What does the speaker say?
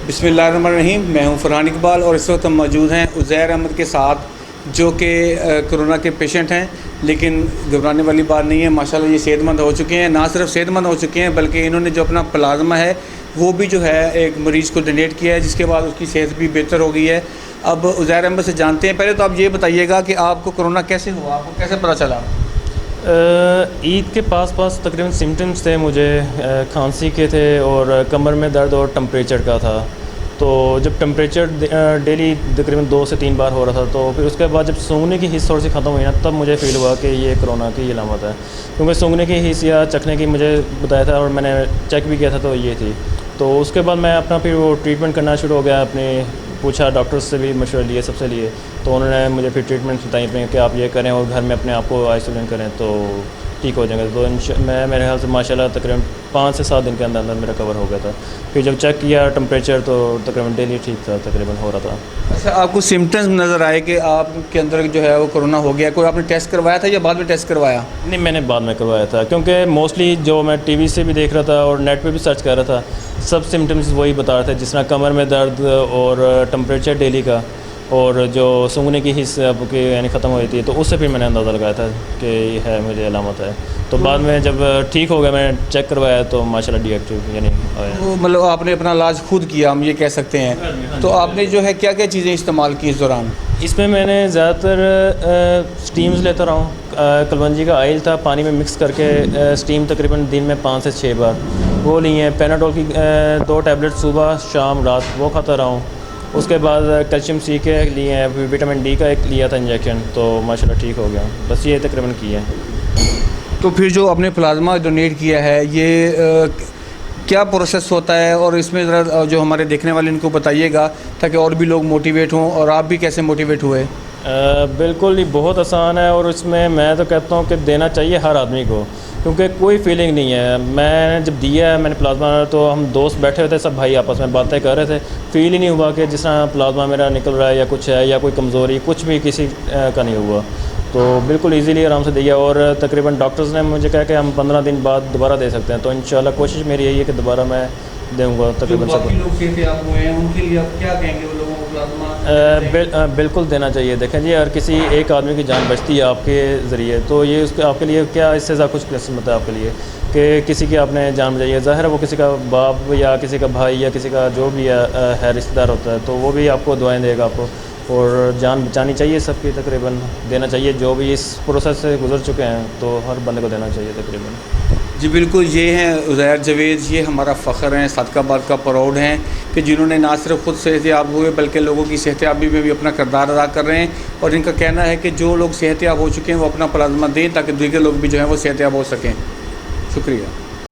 बिस्मिल्लाहिर्रहमानिर्रहीम। मैं हूं फरहान इकबाल और इस वक्त हम मौजूद हैं उज़ैर अहमद के साथ, जो कि कोरोना के पेशेंट हैं। लेकिन घबराने वाली बात नहीं है, माशाल्लाह ये सेहतमंद हो चुके हैं। ना सिर्फ सेहतमंद हो चुके हैं बल्कि इन्होंने जो अपना प्लाज्मा है वो भी जो है एक मरीज़ को डोनेट किया है, जिसके बाद उसकी सेहत भी बेहतर हो गई है। अब उज़ैर अहमद से जानते हैं। पहले तो आप ये बताइएगा कि आपको कोरोना कैसे हुआ, आपको कैसे पता चला? ईद के पास तकरीबन सिम्टम्स थे मुझे, खांसी के थे और कमर में दर्द और टम्परेचर का था। तो जब टम्परेचर डेली तकरीबन 2 से 3 बार हो रहा था, तो फिर उसके बाद जब सूंघने की हिस्स थोड़ी सी ख़त्म हुई ना, तब मुझे फ़ील हुआ कि ये कोरोना की अलामत है। क्योंकि सूंघने की हिस्स या चखने की मुझे बताया था और मैंने चेक भी किया था, तो ये थी। तो उसके बाद मैं अपना फिर वो ट्रीटमेंट करना शुरू हो गया। अपने पूछा, डॉक्टर्स से भी मशवरा लिए, सबसे लिए, तो उन्होंने मुझे फिर ट्रीटमेंट बताई अपने कि आप ये करें और घर में अपने आप को आइसोलेट करें तो ठीक हो जाएगा। तो मैं मेरे ख्याल से माशाल्लाह तकरीबन 5 से 7 दिन के अंदर अंदर मेरा कवर हो गया था। फिर जब चेक किया टेम्परेचर, तो तकरीबन डेली ठीक था, तकरीबन हो रहा था। अच्छा, आपको सिम्टम्स नज़र आए कि आपके अंदर जो है वो कोरोना हो गया? कोई आपने टेस्ट करवाया था या बाद में टेस्ट करवाया? नहीं, मैंने बाद में करवाया था, क्योंकि मोस्टली जो मैं टीवी से भी देख रहा था और नेट पे भी सर्च कर रहा था, सब सिम्टम्स वही बता रहे थे, जिस तरह कमर में दर्द और टेम्परेचर डेली का और जो सूंघने की हिस्स आपकी यानी ख़त्म हुई थी। तो उससे फिर मैंने अंदाज़ा लगाया था कि ये है, मुझे अलामत है। तो बाद में जब ठीक हो गया, मैंने चेक करवाया तो माशाल्लाह डीएक्टिव यानी आया। तो मतलब आपने अपना इलाज खुद किया, हम ये कह सकते हैं। तो आपने जो है क्या क्या चीज़ें इस्तेमाल की इस दौरान? इसमें मैंने ज़्यादातर स्टीम्स लेता रहा हूँ। कलवंजी का ऑयल था, पानी में मिक्स करके स्टीम तकरीबन दिन में 5 से 6 बार वो ली हैं। पेनाडोल की 2 टैबलेट सुबह शाम रात वो खाता रहा हूँ। उसके बाद कैल्शियम सी के लिए हैं, विटामिन डी का एक लिया था इंजेक्शन, तो माशाल्लाह ठीक हो गया। बस ये तकरीबन किया है। तो फिर जो आपने प्लाज्मा डोनेट किया है, ये क्या प्रोसेस होता है? और इसमें ज़रा जो हमारे देखने वाले इनको बताइएगा, ताकि और भी लोग मोटिवेट हों। और आप भी कैसे मोटिवेट हुए? बिल्कुल, ये बहुत आसान है और इसमें मैं तो कहता हूँ कि देना चाहिए हर आदमी को, क्योंकि कोई फीलिंग नहीं है। मैं जब दिया है मैंने प्लाज्मा, तो हम दोस्त बैठे हुए थे, सब भाई आपस में बातें कर रहे थे। फ़ील ही नहीं हुआ कि जिस तरह प्लाज्मा मेरा निकल रहा है या कुछ है या कोई कमज़ोरी, कुछ भी किसी का नहीं हुआ। तो बिल्कुल इजीली आराम से दिया। और तकरीबन डॉक्टर्स ने मुझे कहा कि हम 15 दिन बाद दोबारा दे सकते हैं। तो इंशाल्लाह कोशिश मेरी यही है कि दोबारा मैं दूँगा तकरीबन सब। बाकी लोग सेहतयाब हुए हैं, उनके लिए आप क्या कहेंगे? वो लोगों को प्लाज्मा बिल्कुल देना चाहिए। देखें जी, हर किसी एक आदमी की जान बचती है आपके ज़रिए, तो ये उसके आपके लिए क्या इससे ज़्यादा खुश किस्मत है आपके लिए कि किसी की आपने जान बचाई है। ज़ाहिर है वो किसी का बाप या किसी का भाई या किसी का जो भी है रिश्तेदार होता है, तो वो भी आपको दुआएं देगा आपको। और जान बचानी चाहिए सबकी, तकरीबन देना चाहिए। जो भी इस प्रोसेस से गुजर चुके हैं, तो हर बंदे को देना चाहिए तकरीबन। जी बिल्कुल, ये हैं उज़ैर जावेद। ये हमारा फ़ख्र हैं, सादकाबाद का प्राउड हैं कि जिन्होंने ना सिर्फ खुद सेहतयाब हुए बल्कि लोगों की सेहतयाबी में भी अपना किरदार अदा कर रहे हैं। और इनका कहना है कि जो लोग सेहतयाब हो चुके हैं वो अपना प्लाज्मा दें, ताकि दूसरे लोग भी जो हैं वो सेहतयाब हो सकें। शुक्रिया।